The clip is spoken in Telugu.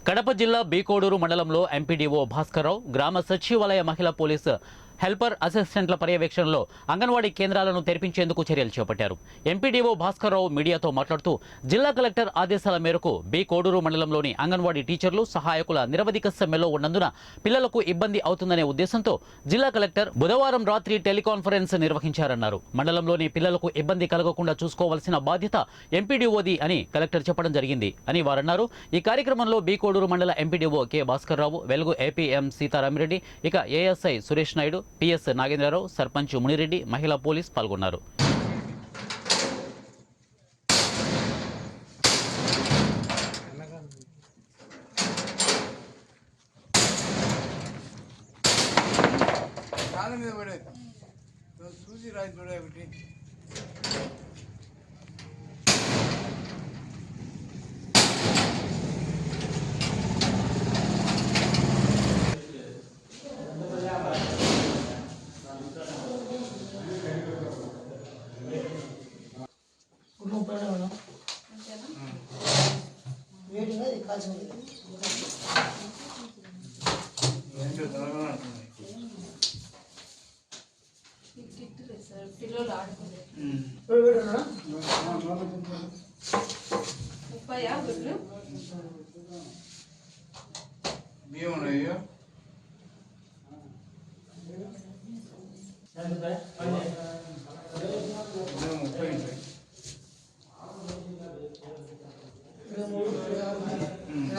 కడప జిల్లా బీకోడూరు మండలంలో ఎంపీడీఓ భాస్కర్రావు గ్రామ సచివాలయ మహిళా పోలీసు హెల్పర్ అసిస్టెంట్ల పర్యవేక్షణలో అంగన్వాడీ కేంద్రాలను తెరిపించేందుకు చర్యలు చేపట్టారు. ఎంపీడీఓ భాస్కర్రావు మీడియాతో మాట్లాడుతూ జిల్లా కలెక్టర్ ఆదేశాల మేరకు బీకోడూరు మండలంలోని అంగన్వాడీ టీచర్లు సహాయకుల నిరవధిక సమ్మెలో ఉన్నందున పిల్లలకు ఇబ్బంది అవుతుందనే ఉద్దేశంతో జిల్లా కలెక్టర్ బుధవారం రాత్రి టెలికాన్ఫరెన్స్ నిర్వహించారన్నారు. మండలంలోని పిల్లలకు ఇబ్బంది కలగకుండా చూసుకోవాల్సిన బాధ్యత ఎంపీడీఓది అని కలెక్టర్ చెప్పడం జరిగింది అని వారన్నారు. ఈ కార్యక్రమంలో బీకోడూరు మండల ఎంపీడీఓ కె భాస్కర్రావు, వెలుగు ఏపీఎం సీతారామిరెడ్డి, ఇక ఏఎస్ఐ సురేష్ నాయుడు, పిఎస్ నాగేంద్రరావు, సర్పంచ్ మునిరెడ్డి, మహిళా పోలీస్ పాల్గొన్నారు.